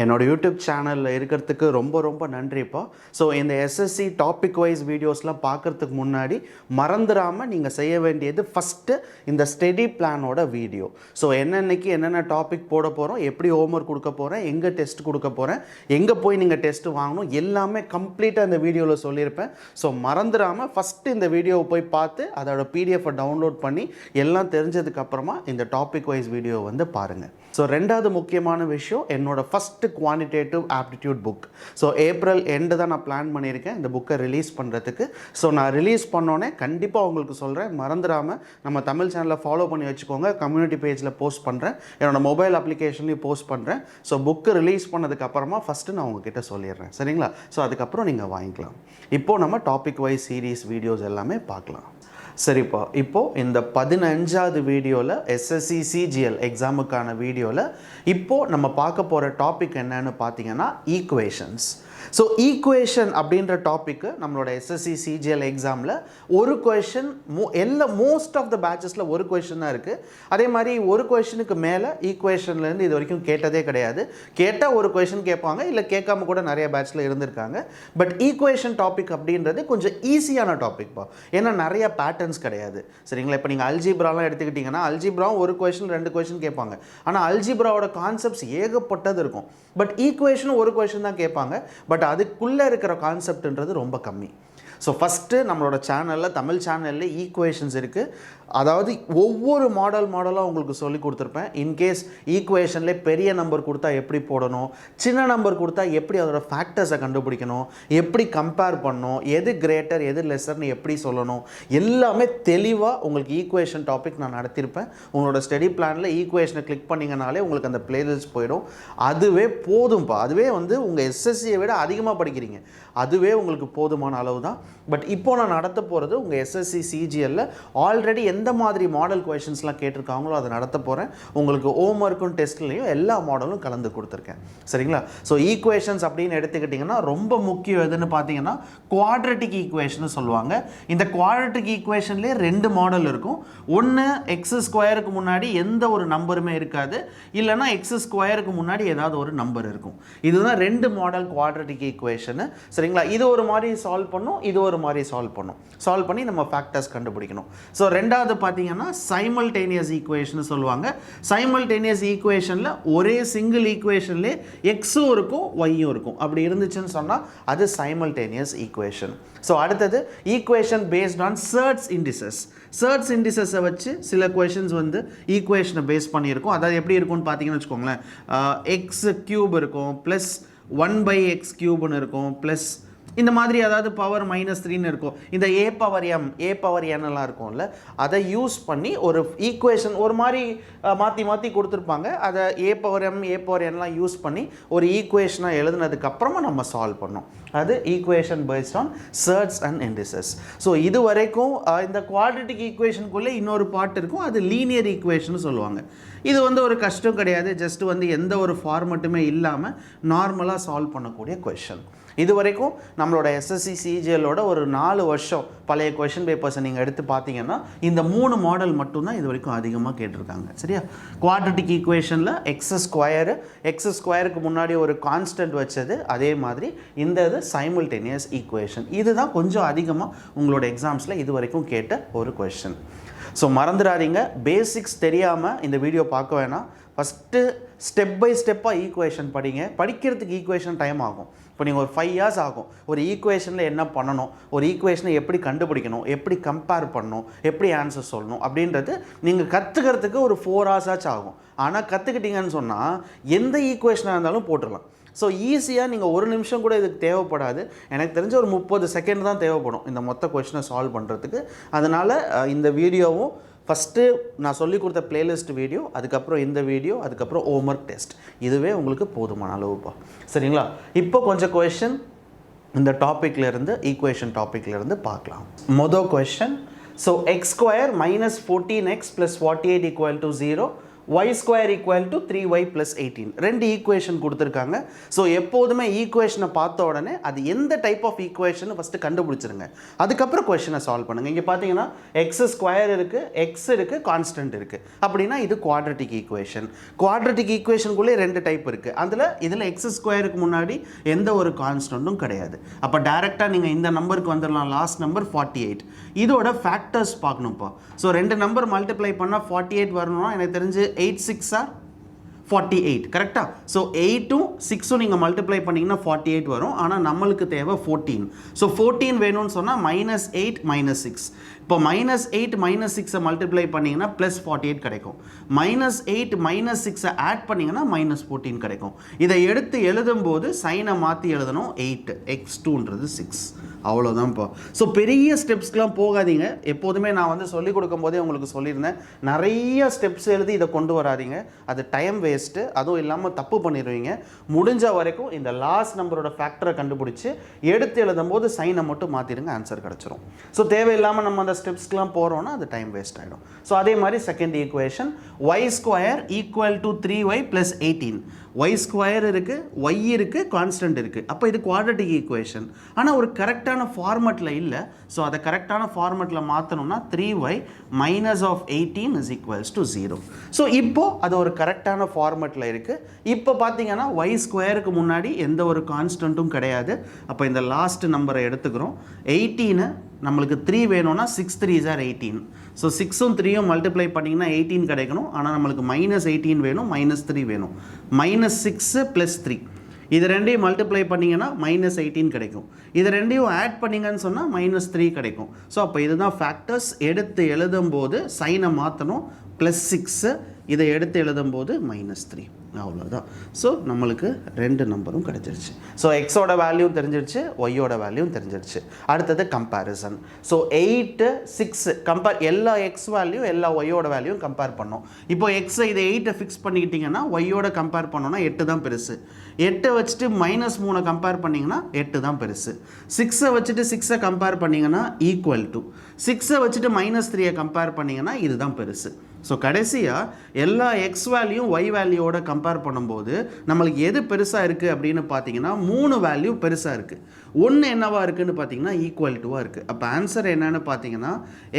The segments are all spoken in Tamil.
என்னோட யூடியூப் சேனலில் இருக்கிறதுக்கு ரொம்ப ரொம்ப நன்றிப்பா. ஸோ இந்த எஸ்எஸ்சி டாபிக் வைஸ் வீடியோஸ்லாம் பார்க்குறதுக்கு முன்னாடி மறந்துடாமல் நீங்கள் செய்ய வேண்டியது ஃபஸ்ட்டு இந்த ஸ்டடி பிளானோட வீடியோ. ஸோ என்னென்னைக்கு என்னென்ன டாபிக் போட போகிறோம், எப்படி ஹோம்ஒர்க் கொடுக்க போகிறேன், எங்கே டெஸ்ட் கொடுக்க போகிறேன், எங்கே போய் நீங்கள் டெஸ்ட்டு வாங்கணும், எல்லாமே கம்ப்ளீட்டாக இந்த வீடியோவில் சொல்லியிருப்பேன். ஸோ மறந்துடாமல் ஃபஸ்ட்டு இந்த வீடியோவை போய் பார்த்து அதோட பிடிஎஃப்பை டவுன்லோட் பண்ணி எல்லாம் தெரிஞ்சதுக்கப்புறமா இந்த டாபிக் வைஸ் வீடியோ வந்து பாருங்கள். ஸோ ரெண்டாவது முக்கியமான விஷயம், என்னோட first quantitative aptitude book. So April end தான் நான் பிளான் பண்ணியிருக்கேன் இந்த புக்கை ரிலீஸ் பண்ணுறதுக்கு. ஸோ நான் ரிலீஸ் பண்ணோன்னே கண்டிப்பாக உங்களுக்கு சொல்கிறேன், மறந்துடாமல் நம்ம தமிழ் சேனலை ஃபாலோ பண்ணி வச்சுக்கோங்க. கம்யூனிட்டி பேஜில் போஸ்ட் பண்ணுறேன், என்னோடய மொபைல் அப்ளிகேஷன்லேயும் போஸ்ட் பண்ணுறேன். ஸோ புக்கு ரிலீஸ் பண்ணதுக்கப்புறமா ஃபஸ்ட்டு நான் உங்ககிட்ட சொல்லிடுறேன், சரிங்களா? ஸோ அதுக்கப்புறம் நீங்கள் வாங்கிக்கலாம். இப்போது நம்ம டாபிக் வைஸ் சீரீஸ் வீடியோஸ் எல்லாமே பார்க்கலாம். சரிப்பா, இப்போது இந்த 15வது வீடியோவில் எஸ்எஸ்சி சிஜிஎல் எக்ஸாமுக்கான வீடியோவில் இப்போது நம்ம பார்க்க போகிற டாபிக் என்னன்னு பார்த்தீங்கன்னா ஈக்குவேஷன்ஸ். ஸோ ஈக்குவேஷன் அப்படின்ற டாப்பிக்கு நம்மளோட எஸ்எஸ்சி சிஜிஎல் எக்ஸாமில் ஒரு கொஷின் மோஸ்ட் ஆஃப் த பேட்சஸில் ஒரு கொஷின் தான் இருக்குது. அதே மாதிரி ஒரு கொஷனுக்கு மேலே ஈக்குவேஷன்லேருந்து இது வரைக்கும் கேட்டதே கிடையாது. கேட்டால் ஒரு கொஷின் கேட்பாங்க, இல்லை கேட்காம கூட நிறைய பேட்சில் இருந்திருக்காங்க. பட் ஈக்குவேஷன் டாபிக் அப்படின்றது கொஞ்சம் ஈஸியான டாபிக்ப்பா, ஏன்னா நிறைய பேட்டர்ன்ஸ் கிடையாது, சரிங்களா? இப்போ நீங்கள் அல்ஜிப்ராலாம் எடுத்துக்கிட்டிங்கன்னா அல்ஜிப்ராவும் ஒரு கொஷின் 2 கொஷின் கேட்பாங்க. ஆனால் அல்ஜிப்ராவோட கான்செப்ட்ஸ் ஏகப்பட்டது இருக்கும். பட் ஈக்குவேஷன் ஒரு கொஷின் தான் கேட்பாங்க. பட் அதுக்குள்ளே இருக்கிற கான்செப்ட்ன்றது ரொம்ப கம்மி. ஸோ ஃபஸ்ட்டு நம்மளோட சேனலில், தமிழ் சேனலில் ஈக்குவேஷன்ஸ் இருக்குது. அதாவது ஒவ்வொரு மாடலாக உங்களுக்கு சொல்லி கொடுத்துருப்பேன். இன்கேஸ் ஈக்குவேஷன்லேயே பெரிய நம்பர் கொடுத்தா எப்படி போடணும், சின்ன நம்பர் கொடுத்தா எப்படி அதோட ஃபேக்டர்ஸை கண்டுபிடிக்கணும், எப்படி கம்பேர் பண்ணணும், எது கிரேட்டர் எது லெஸர்னு எப்படி சொல்லணும், எல்லாமே தெளிவாக உங்களுக்கு ஈக்குவேஷன் டாபிக் நான் நடத்தியிருப்பேன். உங்களோட ஸ்டடி பிளானில் ஈக்குவேஷனை கிளிக் பண்ணிங்கனாலே உங்களுக்கு அந்த பிளேலிஸ்ட் போயிடும். அதுவே போதும்ப்பா. அதுவே வந்து உங்கள் எஸ்எஸ்சியை விட அதிகமாக படிக்கிறீங்க, அதுவே உங்களுக்கு போதுமான அளவு தான். பட் இப்போ நான் நடத்த போகிறது உங்கள் எஸ்எஸ்சி சிஜிஎல்ல ஆல்ரெடி எந்த மாதிரி மாடல் கொஷின்ஸ்லாம் கேட்டிருக்காங்களோ அதை நடத்த போகிறேன். உங்களுக்கு ஹோம்ஒர்க்கும் டெஸ்ட்லேயும் எல்லா மாடலும் கலந்து கொடுத்துருக்கேன், சரிங்களா? ஸோ ஈக்குவேஷன்ஸ் அப்படின்னு எடுத்துக்கிட்டிங்கன்னா ரொம்ப முக்கியம் எதுன்னு பார்த்தீங்கன்னா குவாட்ரட்டிக் ஈக்குவேஷன் சொல்லுவாங்க. இந்த குவாட்ரட்டிக் ஈக்குவேஷன்லேயே 2 மாடல் இருக்கும். ஒன்று எக்ஸ் ஸ்கொயருக்கு முன்னாடி எந்த ஒரு நம்பருமே இருக்காது, இல்லைனா எக்ஸ் ஸ்கொயருக்கு முன்னாடி ஏதாவது ஒரு நம்பர் இருக்கும். இதுதான் 2 மாடல் குவாட்ரட்டிக் ஈக்குவேஷனு, சரிங்களா? இது ஒரு மாதிரி சால்வ் பண்ணும், இது ஒரு மாதிரி சால்வ் பண்ணி நம்ம ஃபேக்டர்ஸ் கண்டுபிடிக்கணும். ஸோ ரெண்டாவது பார்த்தீங்கன்னா சைமல்டேனியஸ் ஈக்குவேஷன் சொல்லுவாங்க. சைமல்டேனியஸ் ஈக்குவேஷனில் ஒரே சிங்கிள் ஈக்குவேஷன்லேயே எக்ஸும் இருக்கும் ஒய்யும் இருக்கும். அப்படி இருந்துச்சுன்னு சொன்னால் அது சைமல்டேனியஸ் ஈக்குவேஷன். ஸோ அடுத்தது equation based on surds indices. Surds இண்டிசஸை வச்சு சில கொஷின்ஸ் வந்து ஈக்குவேஷனை பேஸ் பண்ணியிருக்கும். அதாவது எப்படி இருக்கும்னு பார்த்தீங்கன்னு வச்சுக்கோங்களேன், எக்ஸ் கியூப் இருக்கும், ப்ளஸ் 1/x³ இருக்கும், ப்ளஸ் இந்த மாதிரி அதாவது பவர் -3ன்னு இருக்கும். இந்த ஏ பவர் என் எல்லாம் இருக்கும்ல, அதை யூஸ் பண்ணி ஒரு ஈக்குவேஷன் ஒரு மாதிரி மாற்றி கொடுத்துருப்பாங்க. அதை ஏ பவர் என்லாம் யூஸ் பண்ணி ஒரு ஈக்குவேஷனாக எழுதுனதுக்கப்புறமா நம்ம சால்வ் பண்ணோம். அது equation based on surds and indices. So இது வரைக்கும் இந்த குவாட்ரட்டிக் ஈக்குவேஷனுக்குள்ளே இன்னொரு பார்ட் இருக்கும், அது லீனியர் ஈக்குவேஷன் சொல்லுவாங்க. இது வந்து ஒரு கஷ்டம் கிடையாது, ஜஸ்ட் வந்து எந்த ஒரு ஃபார்மட்டுமே இல்லாமல் நார்மலாக சால்வ் பண்ணக்கூடிய கொஷின். இது வரைக்கும் நம்மளோட எஸ்எஸ்சி சிஜிஎலோட ஒரு 4 வருஷம் பழைய கொஷின் பேப்பர்ஸை நீங்கள் எடுத்து பார்த்தீங்கன்னா இந்த 3 மாடல் மட்டும்தான் இது வரைக்கும் அதிகமாக கேட்டிருக்காங்க, சரியா? குவாட்ரட்டிக் ஈக்குவேஷனில் எக்ஸ் ஸ்கொயருக்கு முன்னாடி ஒரு கான்ஸ்டன்ட் வச்சது, அதே மாதிரி இந்த இது சைமல்டேனியஸ் ஈக்குவேஷன். இதுதான் கொஞ்சம் அதிகமாக உங்களோட எக்ஸாம்ஸில் இது வரைக்கும் கேட்ட ஒரு கொஷின். ஸோ மறந்துடாதீங்க, பேசிக்ஸ் தெரியாமல் இந்த வீடியோ பார்க்க வேணாம். ஃபஸ்ட்டு ஸ்டெப் பை ஸ்டெப்பாக ஈக்குவேஷன் படிங்க. படிக்கிறதுக்கு ஈக்குவேஷன் டைம் ஆகும். இப்போ நீங்கள் ஒரு 5 years ஆகும் ஒரு ஈக்குவேஷனில் என்ன பண்ணணும், ஒரு ஈக்குவேஷனை எப்படி கண்டுபிடிக்கணும், எப்படி கம்பேர் பண்ணணும், எப்படி ஆன்சர் சொல்லணும் அப்படின்றது நீங்கள் கற்றுக்கிறதுக்கு ஒரு 4 hours ஆச்சும் ஆகும். ஆனால் கற்றுக்கிட்டீங்கன்னு சொன்னால் எந்த ஈக்குவேஷனாக இருந்தாலும் போட்டுடலாம். ஸோ ஈஸியாக நீங்கள் 1 நிமிஷம் கூட இதுக்கு தேவைப்படாது. எனக்கு தெரிஞ்ச ஒரு 30 செகண்ட் தான் தேவைப்படும் இந்த மொத்த கொஷினை சால்வ் பண்ணுறதுக்கு. அதனால் இந்த வீடியோவும் ஃபஸ்ட்டு நான் சொல்லி கொடுத்த பிளேலிஸ்ட் வீடியோ, அதுக்கப்புறம் இந்த வீடியோ, அதுக்கப்புறம் ஹோம்ஒர்க் டெஸ்ட், இதுவே உங்களுக்கு போதுமான அளவுப்பா, சரிங்களா? இப்போ கொஞ்சம் கொஷின் இந்த டாப்பிக்லேருந்து ஈக்குவேஷன் டாப்பிக்லேருந்து பார்க்கலாம். மொதல் question, so x² -14x + 48 = 0 y square equal to 3y plus 18 ரெண்டு ஈக்குவேஷன் கொடுத்துருக்காங்க. ஸோ எப்போதுமே ஈக்குவேஷனை பார்த்த உடனே அது எந்த டைப் ஆஃப் ஈக்குவேஷன் ஃபஸ்ட்டு கண்டுபிடிச்சிருங்க, அதுக்கப்புறம் கொஷனை சால்வ் பண்ணுங்கள். இங்கே பார்த்தீங்கன்னா எக்ஸ் ஸ்கொயர் இருக்குது, எக்ஸ் இருக்குது, கான்ஸ்டன்ட் இருக்குது. அப்படின்னா இது குவாட்ரட்டிக் ஈக்குவேஷன். குவாட்ரட்டிக் ஈக்குவேஷனுக்குள்ளே ரெண்டு டைப் இருக்குது. இதில் எக்ஸ் ஸ்கொயருக்கு முன்னாடி எந்த ஒரு கான்ஸ்டன்ட்டும் கிடையாது. அப்போ டேரெக்டாக நீங்கள் இந்த நம்பருக்கு வந்துடலாம். Last number 48. இதோட ஃபேக்டர்ஸ் பார்க்கணும்ப்பா. ஸோ ரெண்டு நம்பர் மல்டிப்ளை பண்ணால் 48 வரணும்னா எனக்கு தெரிஞ்சு 8 6 ஆர் 48 கரெக்டாக. ஸோ 8ம் 6ம் நீங்கள் மல்டிப்ளை பண்ணிங்கன்னா 48 வரும். ஆனால் நம்மளுக்கு தேவை 14. ஸோ 14 வேணும்னு சொன்னால் -8 -6. இப்போ -8 -6 மல்டிப்ளை பண்ணிங்கன்னா +48 கிடைக்கும். -8 -6 ஆட் பண்ணிங்கன்னா -14 கிடைக்கும். இதை எடுத்து எழுதும்போது சைனை மாற்றி எழுதணும். 8 x2ன்றது 6. அவ்வளோதான்ப்பா. ஸோ பெரிய ஸ்டெப்ஸ்க்கெலாம் போகாதீங்க. எப்போதுமே நான் வந்து சொல்லிக் கொடுக்கும் போதே உங்களுக்கு சொல்லியிருந்தேன், நிறைய ஸ்டெப்ஸ் எழுதி இதை கொண்டு வராதிங்க, அது டைம் வேஸ்ட்டு. அதுவும் இல்லாமல் தப்பு பண்ணிடுவீங்க. முடிஞ்ச வரைக்கும் இந்த லாஸ்ட் நம்பரோட ஃபேக்டரை கண்டுபிடிச்சி எடுத்து எழுதும் போது சைனை மட்டும் மாற்றிடுங்க, ஆன்சர் கிடச்சிரும். ஸோ தேவையில்லாமல் நம்ம அந்த ஸ்டெப்ஸ்க்கெலாம் போகிறோன்னா அது டைம் வேஸ்ட் ஆகிடும். ஸோ அதே மாதிரி second equation y square equal to 3y plus 18. y square இருக்குது, y இருக்குது, கான்ஸ்டன்ட் இருக்குது. அப்போ இது குவாட்ரட்டிக் ஈக்குவேஷன். ஆனால் ஒரு கரெக்டான ஃபார்மெட்டில் இல்லை. ஸோ அதை கரெக்டான ஃபார்மெட்டில் மாற்றணும்னா 3y minus of 18 is equals to 0. So இப்போது அது ஒரு கரெக்டான ஃபார்மெட்டில் இருக்குது. இப்போ பார்த்தீங்கன்னா y ஸ்கொயருக்கு முன்னாடி எந்த ஒரு கான்ஸ்டன்ட்டும் கிடையாது. அப்போ இந்த லாஸ்ட் நம்பரை எடுத்துக்கிறோம். 18 நம்மளுக்கு 3 வேணும்னா 6 3s are 18. ஸோ 6ம் 3யும் மல்டிப்ளை பண்ணிங்கன்னா 18 கிடைக்கணும். ஆனால் நம்மளுக்கு -18 வேணும், -3 வேணும். -6 + 3 இது ரெண்டையும் மல்டிப்ளை பண்ணிங்கன்னா -18 கிடைக்கும். இது ரெண்டையும் ஆட் பண்ணிங்கன்னு சொன்னால் -3 கிடைக்கும். ஸோ அப்போ இதுதான் ஃபேக்டர்ஸ். எடுத்து எழுதும்போது சைனை மாற்றணும். +6 இதை எடுத்து எழுதும்போது -3. அவ்வளோதான். ஸோ நம்மளுக்கு ரெண்டு நம்பரும் கிடச்சிருச்சு. ஸோ எக்ஸோட வேல்யூ தெரிஞ்சிருச்சு, ஒய்யோட வேல்யூ தெரிஞ்சிருச்சு. அடுத்தது கம்பேரிசன். ஸோ 8 6 கம்பேர், எல்லா எக்ஸ் வேல்யூ எல்லா ஒய்யோட வேல்யூ கம்பேர் பண்ணோம். இப்போ எக்ஸை இதை 8 ஃபிக்ஸ் பண்ணிக்கிட்டிங்கன்னா ஒய்யோட கம்பேர் பண்ணோன்னா 8 தான் பெருசு. 8 வச்சுட்டு -3 கம்பேர் பண்ணிங்கன்னா 8 தான் பெருசு. 6 வச்சுட்டு 6 கம்பேர் பண்ணிங்கன்னா ஈக்குவல் டு 6 வச்சுட்டு -3 கம்பேர் பண்ணிங்கன்னா இதுதான் பெருசு. ஸோ கடைசியாக எல்லா எக்ஸ் வேல்யூ ஒய் வேல்யூவோட கம்பேர் பண்ணும்போது நம்மளுக்கு எது பெருசாக இருக்குது அப்படின்னு பார்த்தீங்கன்னா 3 வேல்யூ பெருசாக இருக்குது. ஒன்று என்னவா இருக்குதுன்னு பார்த்தீங்கன்னா ஈக்குவல் டுவாக இருக்குது. அப்போ ஆன்சர் என்னன்னு பார்த்தீங்கன்னா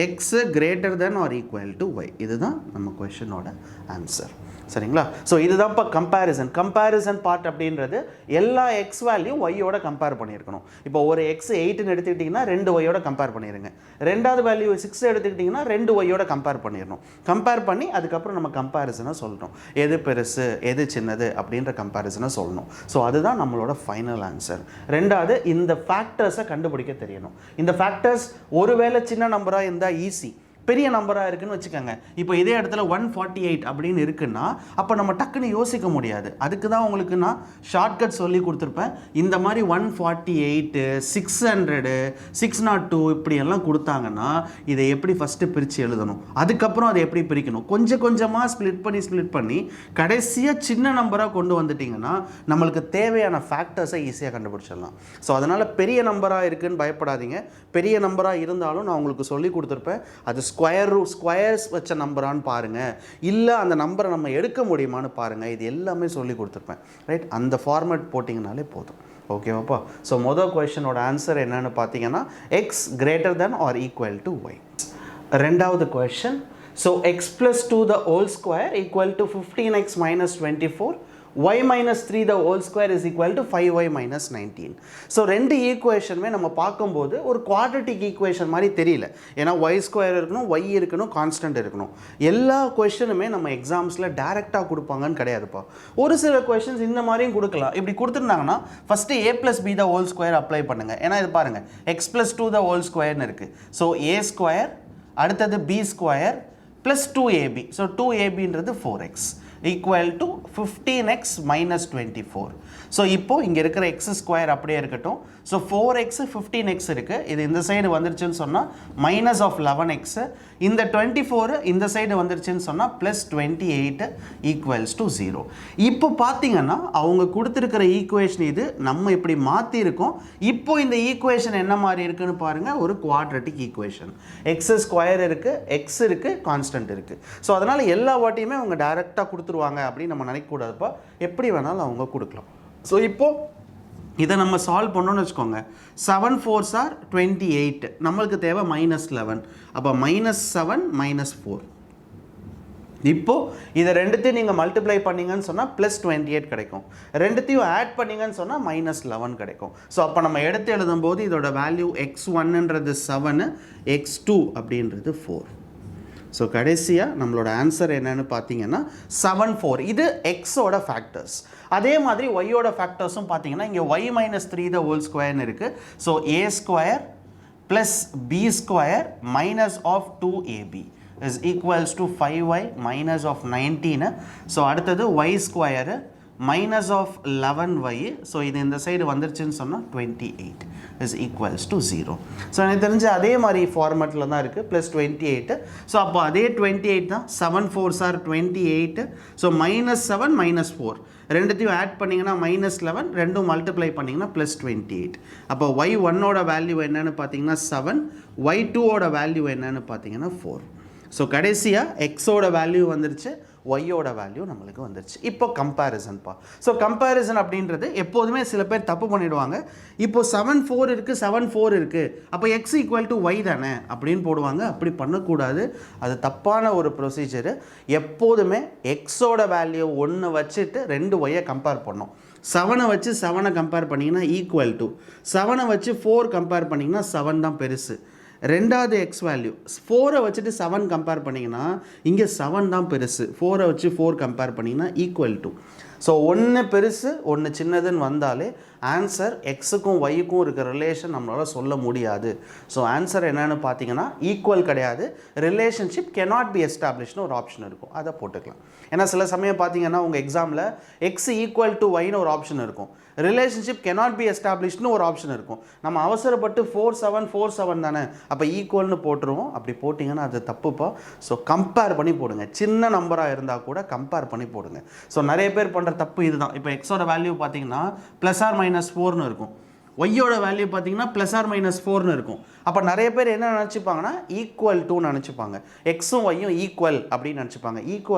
X greater than or equal to Y. இதுதான் நம்ம கொஷனோட ஆன்சர். சரிங்களா? ஸோ இதுதான் இப்போ கம்பேரிசன் பார்ட் அப்படின்றது எல்லா எக்ஸ் வேல்யூ ஒய்யோட கம்பேர் பண்ணியிருக்கணும். இப்போ ஒரு எக்ஸ் 8ன்னு எடுத்துக்கிட்டிங்கன்னா 2 ஒய்யோட கம்பேர் பண்ணிடுங்க. ரெண்டாவது வேல்யூ 6 எடுத்துக்கிட்டிங்கன்னா 2 ஒய்யோட கம்பேர் பண்ணிடணும். கம்பேர் பண்ணி அதுக்கப்புறம் நம்ம கம்பேரிசனை சொல்லணும். எது பெருசு எது சின்னது அப்படின்ற கம்பேரிசனை சொல்லணும். ஸோ அதுதான் நம்மளோட ஃபைனல் ஆன்சர். ரெண்டாவது இந்த ஃபேக்டர்ஸை கண்டுபிடிக்க தெரியணும். இந்த ஃபேக்டர்ஸ் ஒருவேளை சின்ன நம்பராக இருந்தால் ஈஸி, பெரிய நம்பராக இருக்குன்னு வச்சுக்கோங்க. இப்போ இதே இடத்துல 148 அப்படின்னு இருக்குன்னா அப்போ நம்ம டக்குன்னு யோசிக்க முடியாது. அதுக்கு தான் உங்களுக்கு நான் ஷார்ட்கட் சொல்லி கொடுத்துருப்பேன். இந்த மாதிரி 148 600 602 இப்படியெல்லாம் கொடுத்தாங்கன்னா இதை எப்படி ஃபஸ்ட்டு பிரித்து எழுதணும், அதுக்கப்புறம் அதை எப்படி பிரிக்கணும், கொஞ்சம் கொஞ்சமாக ஸ்ப்ளிட் பண்ணி கடைசியாக சின்ன நம்பராக கொண்டு வந்துட்டிங்கன்னா நம்மளுக்கு தேவையான ஃபேக்டர்ஸை ஈஸியாக கண்டுபிடிச்சிடலாம். ஸோ அதனால் பெரிய நம்பராக இருக்குதுன்னு பயப்படாதீங்க. பெரிய நம்பராக இருந்தாலும் நான் உங்களுக்கு சொல்லி கொடுத்துருப்பேன். அது ஸ்கொயர்ஸ் வச்ச நம்பரான்னு பாருங்கள், இல்லை அந்த நம்பரை நம்ம எடுக்க முடியுமான்னு பாருங்கள். இது எல்லாமே சொல்லி கொடுத்துருப்பேன். ரைட்? அந்த ஃபார்மேட் போட்டிங்கனாலே போதும். ஓகேவாப்பா? ஸோ மொதல் கொஷனோட ஆன்சர் என்னன்னு பார்த்தீங்கன்னா X greater than or equal to y. ரெண்டாவது question, so x plus 2 the whole square equal to 15x minus 24 y minus 3 the whole square is equal to 5y minus 19. So ரெண்டு ஈக்குவேஷனுமே நம்ம பார்க்கும்போது ஒரு குவாட்ரட்டிக் ஈக்குவேஷன் மாதிரி தெரியல. ஏன்னா y ஸ்கொயர் இருக்கணும், y இருக்கணும், கான்ஸ்டன்ட் இருக்கணும். எல்லா கொஷனுமே நம்ம எக்ஸாம்ஸில் டேரெக்டாக கொடுப்பாங்கன்னு கிடையாதுப்பா. ஒரு சில கொஷின்ஸ் இந்த மாதிரியும் கொடுக்கலாம். இப்படி கொடுத்துருந்தாங்கன்னா first a + b the whole square apply பண்ணுங்கள். ஏன்னா இது பாருங்கள் x + 2 the whole squareன்னு இருக்குது. ஸோ a ஸ்கொயர் அடுத்தது b ஸ்கொயர் + 2ab. ஸோ 2abன்றது 4x. equal to 15x minus 24. So இப்போ இங்கே இருக்கிற எக்ஸ் ஸ்கொயர் அப்படியே இருக்கட்டும். ஸோ 4x 15x இருக்குது, இது இந்த சைடு வந்துருச்சுன்னு சொன்னால் மைனஸ் ஆஃப் 11x, இந்த 24 இந்த சைடு வந்துருச்சுன்னு சொன்னால் ப்ளஸ் 28 ஈக்குவல்ஸ் டு 0. இப்போ பார்த்தீங்கன்னா அவங்க கொடுத்துருக்கிற ஈக்குவேஷன் இது நம்ம இப்படி மாற்றிருக்கோம். இப்போ இந்த ஈக்குவேஷன் என்ன மாதிரி இருக்குன்னு பாருங்கள், ஒரு குவாட்ரட்டிக் ஈக்குவேஷன். எக்ஸ் ஸ்கொயர் இருக்குது, எக்ஸ் இருக்குது, கான்ஸ்டன்ட் இருக்குது. ஸோ அதனால் எல்லா வாட்டியுமே அவங்க டைரெக்டாக கொடுத்துருவாங்க அப்படின்னு நம்ம நினைக்கக்கூடாதுப்பா, எப்படி வேணாலும் அவங்க கொடுக்கலாம். ஸோ இப்போது இதை நம்ம சால்வ் பண்ணோன்னு வச்சுக்கோங்க. 7 4s are 28, நம்மளுக்கு தேவை -11, அப்போ -7 -4. இப்போது இதை ரெண்டுத்தையும் நீங்கள் மல்டிப்ளை பண்ணிங்கன்னு சொன்னால் ப்ளஸ் 28 கிடைக்கும், ரெண்டுத்தையும் ஆட் பண்ணிங்கன்னு சொன்னால் -11 கிடைக்கும். ஸோ அப்போ நம்ம எடுத்து எழுதும்போது இதோட வேல்யூ x1ன்றது 7, x2 அப்படின்றது 4. ஸோ கடைசியாக நம்மளோட ஆன்சர் என்னன்னு பார்த்தீங்கன்னா 7 4. இது எக்ஸோட ஃபேக்டர்ஸ். அதே மாதிரி ஒய்யோட ஃபேக்டர்ஸும் பார்த்தீங்கன்னா இங்கே y - 3 the whole squareன்னு இருக்குது. So a square plus b square minus of 2ab is equals to 5y minus of 19. So அடுத்தது y square minus of 11y, so இது இந்த சைடு வந்துருச்சுன்னு சொன்னால் 28 is equals to 0. ஸோ எனக்கு தெரிஞ்ச அதே மாதிரி ஃபார்மேட்டில் தான் இருக்குது, ப்ளஸ் 28. ஸோ அப்போ அதே 28 தான். 7 4s are 28. ஸோ -7 -4 ரெண்டுத்தையும் ஆட் பண்ணிங்கன்னா -11, ரெண்டும் மல்டிப்ளை பண்ணிங்கன்னா ப்ளஸ் 28. அப்போ y1ஓட வேல்யூ என்னன்னு பார்த்தீங்கன்னா 7, y2ஓட வேல்யூ என்னன்னு பார்த்தீங்கன்னா 4. ஸோ கடைசியாக எக்ஸோட வேல்யூ வந்துருச்சு, ஒய்யோட வேல்யூ நம்மளுக்கு வந்துருச்சு. இப்போ கம்பேரிசன்ப்பா. ஸோ கம்பேரிசன் அப்படின்றது எப்போதுமே சில பேர் தப்பு பண்ணிவிடுவாங்க. இப்போது 7 4 இருக்குது, 7 4 இருக்குது, அப்போ எக்ஸ் ஈக்குவல் டு ஒய் தானே அப்படின்னு போடுவாங்க. அப்படி பண்ணக்கூடாது, அது தப்பான ஒரு ப்ரொசீஜரு. எப்போதுமே எக்ஸோட வேல்யூ 1 வச்சுட்டு 2 ஒய்யை கம்பேர் பண்ணோம். 7 வச்சு 7 கம்பேர் பண்ணிங்கன்னா ஈக்குவல் டு, 7 வச்சு 4 கம்பேர் பண்ணிங்கன்னா 7 தான் பெருசு. ரெண்டாவது எக்ஸ் வேல்யூ 4 வச்சுட்டு 7 கம்பேர் பண்ணிங்கன்னா இங்கே 7 தான் பெருசு. 4 வச்சு 4 கம்பேர் பண்ணிங்கன்னா ஈக்குவல் டு. ஸோ ஒன்று பெருசு ஒன்று சின்னதுன்னு வந்தாலே ஆன்சர் எக்ஸுக்கும் ஒய்க்கும் இருக்கிற ரிலேஷன் நம்மளால் சொல்ல முடியாது. ஸோ ஆன்சர் என்னென்னு பார்த்தீங்கன்னா ஈக்குவல் கிடையாது, ரிலேஷன்ஷிப் cannot be established ஒரு ஆப்ஷன் இருக்கும், அதை போட்டுக்கலாம். ஏன்னா சில சமயம் பார்த்தீங்கன்னா உங்கள் எக்ஸாமில் எக்ஸ் ஈக்குவல் டு ஒய்னு ஒரு ஆப்ஷன் இருக்கும், ரிலேஷன்ஷிப் cannot be established ஒரு ஆப்ஷன் இருக்கும். நம்ம அவசரப்பட்டு 4 7 4 7 தானே அப்போ ஈக்குவல்னு போட்டுருவோம். அப்படி போட்டிங்கன்னா அது தப்புப்பா. ஸோ கம்பேர் பண்ணி போடுங்க, சின்ன நம்பராக இருந்தால் கூட கம்பேர் பண்ணி போடுங்க. ஸோ நிறைய பேர் பண்ணுற தப்பு இதுதான். இப்போ எக்ஸோட வேல்யூ பார்த்தீங்கன்னா +or-4ன்னு இருக்கும், ஒய்யோட வேல்யூ பார்த்தீங்கன்னா +or-4ன்னு இருக்கும். அப்போ நிறைய பேர் என்ன நினச்சிப்பாங்கன்னா ஈக்குவல் டூன்னு நினச்சிப்பாங்க, எக்ஸும் ஒய்யும் ஈக்குவல் அப்படின்னு நினச்சிப்பாங்க.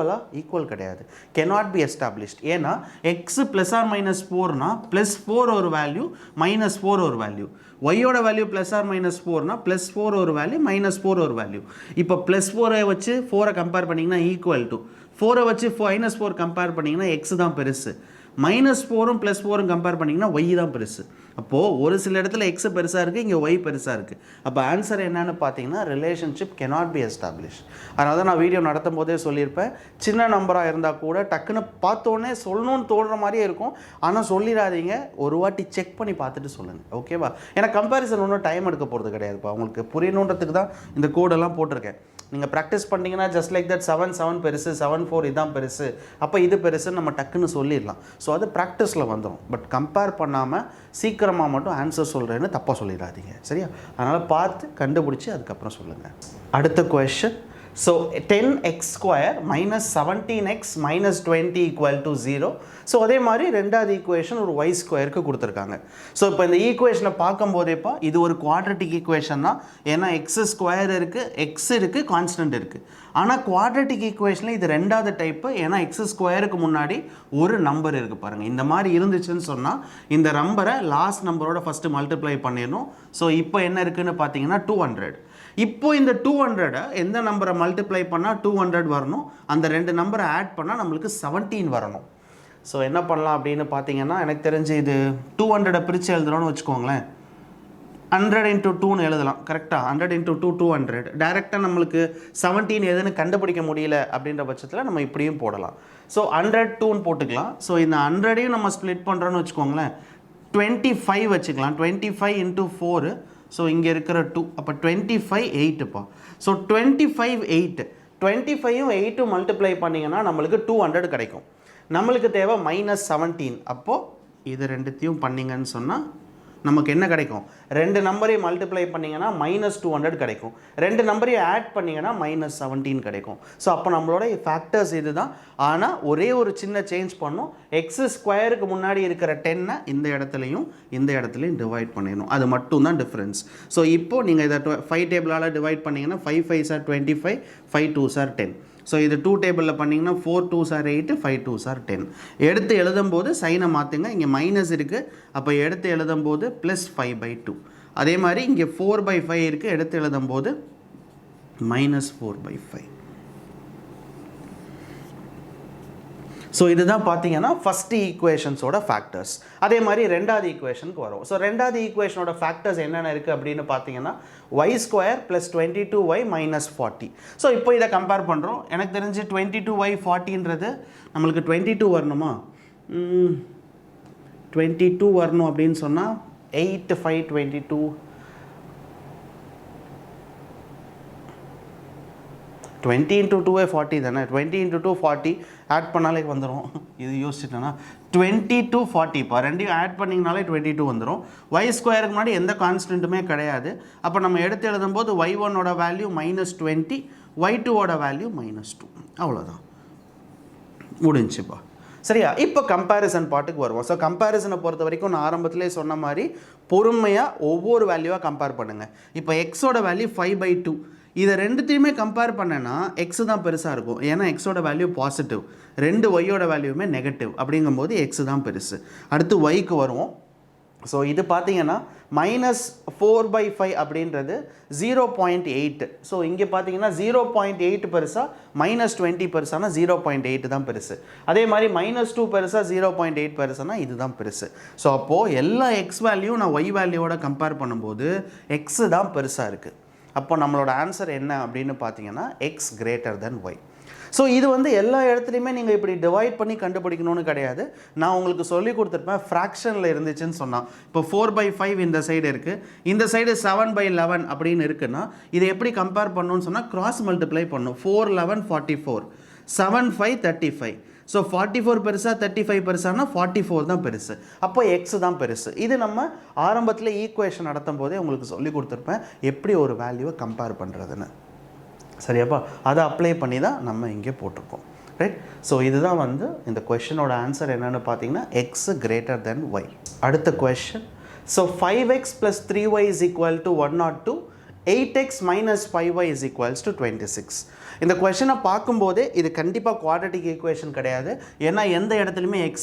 ஈக்குவல் கிடையாது, cannot be established. ஏன்னா எக்ஸு +or-4னா +4 ஒரு வேல்யூ -4 ஒரு வேல்யூ, ஒய்யோட வேல்யூ +or-4னா +4 ஒரு வேல்யூ -4 ஒரு வேல்யூ. இப்போ +4 வச்சு 4 கம்பேர் பண்ணிங்கன்னா ஈக்குவல் டு, 4 வச்சு -4 கம்பேர் பண்ணிங்கன்னா எக்ஸ் தான் பெருசு, -4ம் +4ம் கம்பேர் பண்ணிங்கன்னா ஒய் தான் பெருசு. அப்போது ஒரு சில இடத்துல எக்ஸ் பெருசாக இருக்குது, இங்கே ஒய் பெருசாக இருக்குது. அப்போ ஆன்சர் என்னன்னு பார்த்தீங்கன்னா ரிலேஷன்ஷிப் cannot be established. அதனால தான் நான் வீடியோ நடத்தும் போதே சொல்லியிருப்பேன், சின்ன நம்பராக இருந்தால் கூட டக்குன்னு பார்த்தோன்னே சொல்லணும்னு தோன்ற மாதிரியே இருக்கும், ஆனால் சொல்லிடாதீங்க, ஒரு வாட்டி செக் பண்ணி பார்த்துட்டு சொல்லுங்கள், ஓகேவா? ஏன்னா கம்பேரிசன் ஒன்றும் டைம் எடுக்க போகிறது கிடையாதுப்பா, உங்களுக்கு புரியணுன்றதுக்கு தான் இந்த கோடெல்லாம் போட்டிருக்கேன். நீங்கள் ப்ராக்டிஸ் பண்ணிங்கன்னா ஜஸ்ட் லைக் தட் 7 7 பெருசு, 7 4 இதுதான் பெருசு, அப்போ இது பெருசுன்னு நம்ம டக்குன்னு சொல்லிடலாம். ஸோ அது ப்ராக்டிஸில் வந்துடும். பட் கம்பேர் பண்ணாமல் சீக்கிரமாக மட்டும் ஆன்சர் சொல்கிறேன்னு தப்பாக சொல்லிடாதீங்க, சரியா? அதனால் பார்த்து கண்டுபிடிச்சி அதுக்கப்புறம் சொல்லுங்கள். அடுத்த question. So 10x² -17x -20 = 0. So அதே மாதிரி ரெண்டாவது ஈக்குவேஷன் ஒரு y² கொடுத்துருக்காங்க. ஸோ இப்போ இந்த ஈக்குவேஷனை பார்க்கும்போதேப்பா இது ஒரு குவாட்ரட்டிக் ஈக்குவேஷன் தான், ஏன்னா x² இருக்குது, எக்ஸ் இருக்குது, கான்ஸ்டன்ட் இருக்குது. ஆனால் குவாட்ரட்டிக் ஈக்குவேஷனில் இது ரெண்டாவது டைப்பு, ஏன்னா x² முன்னாடி ஒரு நம்பர் இருக்குது பாருங்கள். இந்த மாதிரி இருந்துச்சுன்னு சொன்னால் இந்த நம்பரை லாஸ்ட் நம்பரோட ஃபஸ்ட்டு மல்டிப்ளை பண்ணிடணும். ஸோ இப்போ என்ன இருக்குதுன்னு பார்த்தீங்கன்னா 200. இப்போ இந்த 200 எந்த நம்பரை மல்டிப்ளை பண்ணால் 200 வரணும், அந்த ரெண்டு நம்பரை ஆட் பண்ணால் நம்மளுக்கு 17 வரணும். ஸோ என்ன பண்ணலாம் அப்படின்னு பார்த்தீங்கன்னா, எனக்கு தெரிஞ்சு இது 200 பிரித்து எழுதுகிறோன்னு வச்சுக்கோங்களேன், 100 × 2ன்னு எழுதலாம், கரெக்டாக? 100 × 2 200. டைரெக்டாக நம்மளுக்கு 17 எதுன்னு கண்டுபிடிக்க முடியல அப்படின்ற பட்சத்தில் நம்ம இப்படியும் போடலாம். ஸோ 100 2ன்னு போட்டுக்கலாம். ஸோ இந்த 100ஐயும் நம்ம ஸ்ப்ளிட் பண்ணுறோன்னு வச்சுக்கோங்களேன், 25 வச்சுக்கலாம், 25 × 4. ஸோ இங்கே இருக்கிற 2, அப்போ 25 8ப்பா. ஸோ 25 8 25யும் 8 மல்டிப்ளை பண்ணிங்கன்னா நம்மளுக்கு 200 கிடைக்கும். நம்மளுக்கு தேவை -17. அப்போது இது ரெண்டுத்தையும் பண்ணிங்கன்னு சொன்னால் நமக்கு என்ன கிடைக்கும்? ரெண்டு நம்பரையும் மல்டிப்ளை பண்ணிங்கன்னா -200 கிடைக்கும். ரெண்டு நம்பரையும் ஆட் பண்ணிங்கன்னா -17 கிடைக்கும். ஸோ அப்போ நம்மளோட ஃபேக்டர்ஸ் இது தான். ஆனால் ஒரே ஒரு சின்ன சேஞ்ச் பண்ணோம். x² முன்னாடி இருக்கிற 10 இந்த இடத்துலையும் டிவைட் பண்ணிடணும். அது மட்டும்தான் டிஃப்ரென்ஸ். ஸோ இப்போது நீங்கள் இதை 5 டேபிளால் டிவைட் பண்ணிங்கன்னா 5 5s are 25, 5 2s are 10. So இது 2 டேபிளில் பண்ணிங்கன்னா 4 2s are 8, 5 2s are 10. எடுத்து எழுதும்போது சைனை மாற்றுங்க. இங்கே மைனஸ் இருக்குது, அப்போ எடுத்து எழுதும்போது +5/2. அதே மாதிரி இங்கே 4/5 இருக்குது, எடுத்து எழுதும்போது -4/5. ஸோ இதுதான் பார்த்தீங்கன்னா ஃபஸ்ட் ஈக்குவேஷன்ஸோட ஃபேக்டர்ஸ். அதே மாதிரி ரெண்டாவது ஈக்குவேஷனுக்கு வரும். ஸோ ரெண்டாவது ஈக்குவேஷனோட ஃபேக்டர்ஸ் என்னென்ன இருக்குது அப்படின்னு பார்த்தீங்கன்னா y² + 22y - 40. ஸோ இப்போ இதை கம்பேர் பண்ணுறோம். எனக்கு தெரிஞ்சு 22y 40ன்றது நம்மளுக்கு 22 வரணுமா? 22 வரணும் அப்படின்னு சொன்னால் 8 5 22 20 × 2 40 தானே. 20 × 2 40 ஆட் பண்ணாலே வந்துடும். இது யோசிச்சுட்டேன்னா 20 to 40 இப்போ ரெண்டையும் ஆட் பண்ணிங்கனாலே 22 வந்துடும். y² முன்னாடி எந்த கான்ஸ்டன்ட்டுமே கிடையாது. அப்போ நம்ம எடுத்து எழுதும்போது y1ஓட வேல்யூ -20, y2ஓட வேல்யூ -2. அவ்வளோதான், முடிஞ்சுப்பா. சரியா? இப்போ கம்பேரிசன் பாட்டுக்கு வருவோம். ஸோ கம்பேரிசனை பொறுத்த வரைக்கும் நான் ஆரம்பத்திலே சொன்ன மாதிரி பொறுமையாக ஒவ்வொரு வேல்யூவாக கம்பேர் பண்ணுங்கள். இப்போ எக்ஸோட வேல்யூ 5/2. இதை ரெண்டுத்தையுமே கம்பேர் பண்ணேன்னா எக்ஸு தான் பெருசாக இருக்கும். ஏன்னா எக்ஸோட வேல்யூ பாசிட்டிவ், ரெண்டு ஒய்யோட வேல்யூமே நெகட்டிவ். அப்படிங்கும்போது எக்ஸு தான் பெருசு. அடுத்து ஒய்க்கு வருவோம். ஸோ இது பார்த்தீங்கன்னா -4/5 அப்படின்றது 0.8. ஸோ இங்கே பார்த்தீங்கன்னா 0.8 பெருசாக, -20 பெருசானா 0.8 தான் பெருசு. அதே மாதிரி -2 பெருசாக, 0.8 பெருசானா இதுதான் பெருசு. ஸோ அப்போது எல்லா எக்ஸ் வேல்யூ நான் ஒய் வேல்யூவோட கம்பேர் பண்ணும்போது எக்ஸு தான் பெருசாக இருக்குது. அப்போ நம்மளோட ஆன்சர் என்ன அப்படின்னு பார்த்தீங்கன்னா x > y. ஸோ இது வந்து எல்லா இடத்துலையுமே நீங்கள் இப்படி டிவைட் பண்ணி கண்டுபிடிக்கணும்னு கிடையாது. நான் உங்களுக்கு சொல்லி கொடுத்துருப்பேன் ஃப்ராக்ஷனில் இருந்துச்சுன்னு சொன்னால். இப்போ 4/5 இந்த சைடு இருக்குது, இந்த சைடு 7/11 அப்படின்னு இருக்குன்னா இதை எப்படி கம்பேர் பண்ணணும்னு சொன்னால் கிராஸ் மல்டிப்ளை பண்ணும். 4 11 44, 7 5 35. ஸோ 44 பெருசா 35 பெருசானா 44 தான் பெருசு. அப்போ எக்ஸ் தான் பெருசு. இது நம்ம ஆரம்பத்தில் ஈக்குவேஷன் நடத்தும் போதே உங்களுக்கு சொல்லி கொடுத்துருப்பேன் எப்படி ஒரு வேல்யூவை கம்பேர் பண்ணுறதுன்னு. சரியாப்பா? அதை அப்ளை பண்ணி தான் நம்ம இங்கே போட்டிருக்கோம். ரைட்? ஸோ இதுதான் வந்து இந்த கொஷனோட ஆன்சர் என்னென்னு பார்த்தீங்கன்னா x > y. அடுத்த question. So 5x + 3y = 102, 8x - 5y = 26. இந்த கொஷனை பார்க்கும்போதே இது கண்டிப்பாக குவாட்ரட்டிக் ஈக்குவேஷன் கிடையாது. ஏன்னா எந்த இடத்துலையுமே x²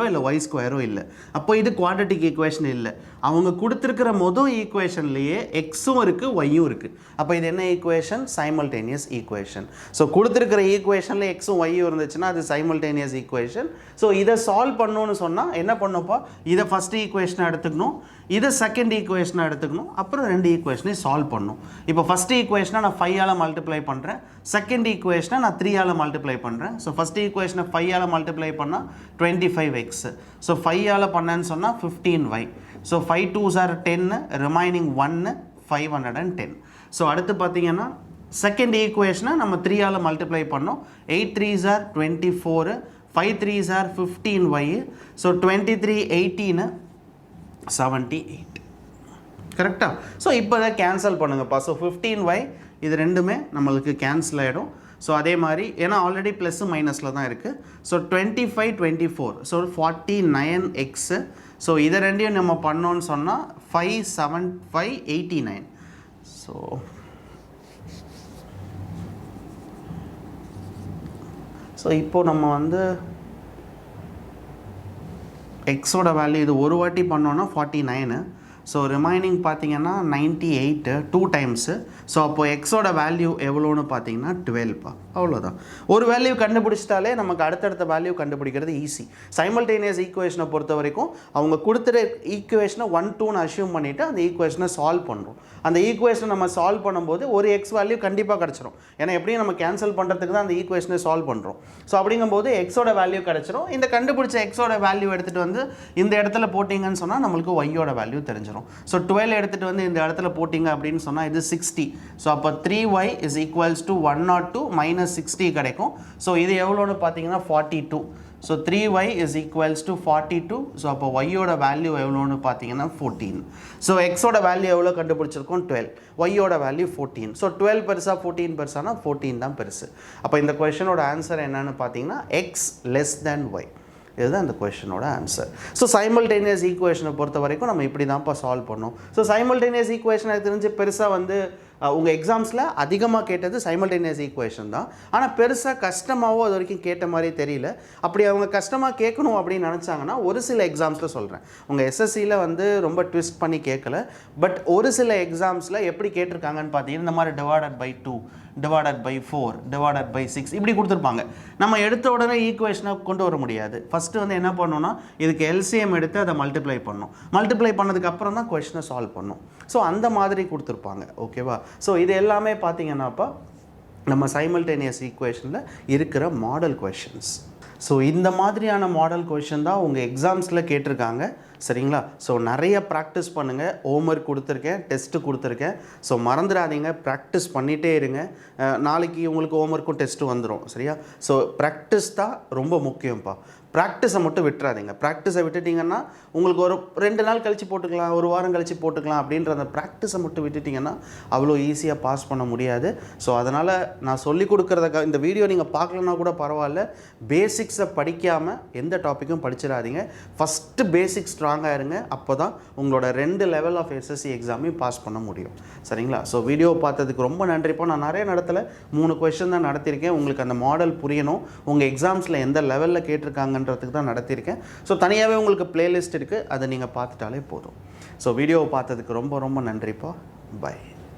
இல்லை y² இல்லை. அப்போ இது குவாட்ரட்டிக் ஈக்குவேஷன் இல்லை. அவங்க கொடுத்துருக்கிற மொதல் ஈக்குவேஷன்லேயே எக்ஸும் இருக்குது, ஒய்யும் இருக்குது. அப்போ இது என்ன ஈக்குவேஷன்? Simultaneous equation. ஸோ கொடுத்துருக்கிற ஈக்குவேஷனில் எக்ஸும் ஒய்யும் இருந்துச்சுன்னா அது சைமல்டேனியஸ் ஈக்குவேஷன். ஸோ இதை சால்வ் பண்ணணும்னு சொன்னால் என்ன பண்ணப்போ, இதை ஃபஸ்ட் ஈக்குவேஷனை எடுத்துக்கணும், இதை செகண்ட் ஈக்குவேஷனை எடுத்துக்கணும், அப்புறம் ரெண்டு ஈக்குவேஷனையும் சால்வ் பண்ணணும். இப்போ ஃபஸ்ட் ஈக்குவேஷனை நான் 5ஆல் மல்டிப்ளை பண்ணுறேன், செகண்ட் ஈக்குவேஷனை நான் 3ஆல் மல்டிப்ளை பண்ணுறேன். ஸோ ஃபஸ்ட் ஈக்குவேஷனை 5ஆல் மல்டிப்ளை பண்ணால் 25x. ஸோ 5ஆல் பண்ணேன்னு சொன்னால் 15y. So 5 2s are 10, remaining 1 510. So அடுத்து பார்த்தீங்கன்னா செகண்ட் ஈக்குவேஷனை நம்ம 3ஆல் மல்டிப்ளை பண்ணோம். 8 3s are 24, 5 3s are 15y. So 23 18 78. கரெக்டாக? ஸோ இப்போ இதை கேன்சல் பண்ணுங்கப்பா. ஸோ 15y இது ரெண்டுமே நம்மளுக்கு கேன்சல் ஆகிடும். ஸோ அதே மாதிரி ஏன்னா ஆல்ரெடி ப்ளஸ்ஸு மைனஸில் தான் இருக்குது. So 25 24, so 49x. ஸோ இதை ரெண்டையும் நம்ம பண்ணோன்னு சொன்னால் 5 7 5 89. ஸோ இப்போது நம்ம வந்து எக்ஸோட வேல்யூ இது ஒரு வாட்டி பண்ணோன்னா 49. ஸோ ரிமைனிங் பார்த்தீங்கன்னா 98 2 டைம்ஸு. ஸோ அப்போது எக்ஸோட வேல்யூ எவ்வளோன்னு பார்த்தீங்கன்னா 12. அவ்வளோதான். ஒரு வேல்யூ கண்டுபிடிச்சிட்டாலே நமக்கு அடுத்தடுத்த வேல்யூ கண்டுபிடிக்கிறது ஈஸி. சைமல்டேனியஸ் ஈக்குவேஷனை பொறுத்த வரைக்கும் அவங்க கொடுத்துற ஈக்குவேஷனை 1 2ன்னு அஷ்யூம் பண்ணிவிட்டு அந்த ஈக்குவேஷனை சால்வ் பண்ணுறோம். அந்த ஈக்குவேஷனை நம்ம சால்வ் பண்ணும்போது ஒரு எக்ஸ் வேல்யூ கண்டிப்பாக கிடச்சிரும். ஏன்னா எப்படியும் நம்ம கேன்சல் பண்ணுறதுக்கு தான் அந்த ஈக்குவேஷனை சால்வ் பண்ணுறோம். ஸோ அப்படிங்கும்போது எக்ஸோட வேல்யூ கிடச்சிரும். இந்த கண்டுபிடிச்ச எக்ஸோட வேல்யூ எடுத்துகிட்டு வந்து இந்த இடத்துல போட்டிங்கன்னு சொன்னால் நம்மளுக்கு ஒய்யோட வேல்யூ தெரிஞ்சிடும். கிடச்சிரும். ஸோ 12 எடுத்துகிட்டு வந்து இந்த இடத்துல போட்டிங்க அப்படின்னு சொன்னால் இது 60. ஸோ அப்போ 3y is equals to 102 minus 60 கிடைக்கும். ஸோ இது எவ்வளோன்னு பார்த்தீங்கன்னா 42. So 3y is equals to 42. So அப்போ y-யோட வேல்யூ எவ்வளோன்னு பார்த்தீங்கன்னா 14. ஸோ x-ஓட வேல்யூ எவ்வளோ கண்டுபிடிச்சிருக்கோம் 12, y-யோட வேல்யூ 14. ஸோ 12 பெருசா 14 பெருசானா 14 தான் பெருசு. அப்போ இந்த கொஷனோட ஆன்சர் என்னன்னு பார்த்தீங்கன்னா x less than y. இதுதான் இந்த கொஷனோட ஆன்சர். ஸோ சைமல்டேனியஸ் ஈக்குவேஷனை பொறுத்த வரைக்கும் நம்ம இப்படி தான்ப்பா சால்வ் பண்ணோம். ஸோ சைமல்டேனியஸ் ஈக்குவேஷன் எனக்கு தெரிஞ்சு பெருசாக வந்து உங்கள் எக்ஸாம்ஸில் அதிகமாக கேட்டது சைமல்டேனியஸ் ஈக்குவேஷன் தான். ஆனால் பெருசாக கஷ்டமாகவோ அது வரைக்கும் கேட்ட மாதிரி தெரியல. அப்படி அவங்க கஷ்டமாக கேட்கணும் அப்படின்னு நினச்சாங்கன்னா ஒரு சில எக்ஸாம்ஸில் சொல்கிறேன், உங்கள் எஸ்எஸ்சியில் வந்து ரொம்ப ட்விஸ்ட் பண்ணி கேட்கல, பட் ஒரு சில எக்ஸாம்ஸில் எப்படி கேட்டிருக்காங்கன்னு பார்த்தீங்கன்னா இந்த மாதிரி divided by 2, divided by 4, divided by 6 இப்படி கொடுத்துருப்பாங்க. நம்ம எடுத்த உடனே ஈக்குவேஷனை கொண்டு வர முடியாது. ஃபஸ்ட்டு வந்து என்ன பண்ணணும்னா இதுக்கு எல்சிஎம் எடுத்து அதை மல்டிப்ளை பண்ணணும். மல்டிப்ளை பண்ணதுக்கு அப்புறம் தான் கொஷனை சால்வ் பண்ணணும். ஸோ அந்த மாதிரி கொடுத்துருப்பாங்க. ஓகேவா? ஸோ இது எல்லாமே பார்த்தீங்கன்னாப்பா நம்ம சைமல்டேனியஸ் ஈக்குவேஷனில் இருக்கிற மாடல் கொஷின்ஸ். ஸோ இந்த மாதிரியான மாடல் கொஷின் தான் உங்கள் எக்ஸாம்ஸில் கேட்டிருக்காங்க. சரிங்களா? ஸோ நிறைய ப்ராக்டிஸ் பண்ணுங்கள். ஹோம்ஒர்க் கொடுத்துருக்கேன், டெஸ்ட்டு கொடுத்துருக்கேன். ஸோ மறந்துடாதீங்க, ப்ராக்டிஸ் பண்ணிகிட்டே இருங்க. நாளைக்கு உங்களுக்கு ஹோம்ஒர்க்கும் டெஸ்ட்டு வந்துடும். சரியா? ஸோ ப்ராக்டிஸ் தான் ரொம்ப முக்கியம்ப்பா. ப்ராக்டிஸை மட்டும் விட்டுறாதீங்க. ப்ராக்டிஸை விட்டுட்டிங்கன்னா உங்களுக்கு ஒரு 2 நாள் கழித்து போட்டுக்கலாம், ஒரு வாரம் கழித்து போட்டுக்கலாம் அப்படின்ற அந்த ப்ராக்டிஸை மட்டும் விட்டுட்டிங்கன்னா அவ்வளோ ஈஸியாக பாஸ் பண்ண முடியாது. ஸோ அதனால் நான் சொல்லிக் கொடுக்குறத இந்த வீடியோ நீங்கள் பார்க்கலன்னா கூட பரவாயில்ல, பேசிக்ஸை படிக்காமல் எந்த டாப்பிக்கும் படிச்சிடாதீங்க. ஃபஸ்ட்டு பேசிக்ஸ் ஸ்ட்ராங்காக இருங்க. அப்போ தான் உங்களோட 2 லெவல் ஆஃப் எஸ்எஸ்சி எக்ஸாமையும் பாஸ் பண்ண முடியும். சரிங்களா? ஸோ வீடியோ பார்த்ததுக்கு ரொம்ப நன்றிப்பா. நான் நிறைய இடத்துல 3 கொஷின் தான் நடத்தியிருக்கேன். உங்களுக்கு அந்த மாடல் புரியணும், உங்கள் எக்ஸாம்ஸில் எந்த லெவலில் கேட்டிருக்காங்கன்றதுக்கு தான் நடத்தியிருக்கேன். ஸோ தனியாகவே உங்களுக்கு பிளேலிஸ்ட் இருக்குது, அதை நீங்கள் பார்த்துட்டாலே போதும். ஸோ வீடியோவை பார்த்ததுக்கு ரொம்ப ரொம்ப நன்றிப்பா. பை.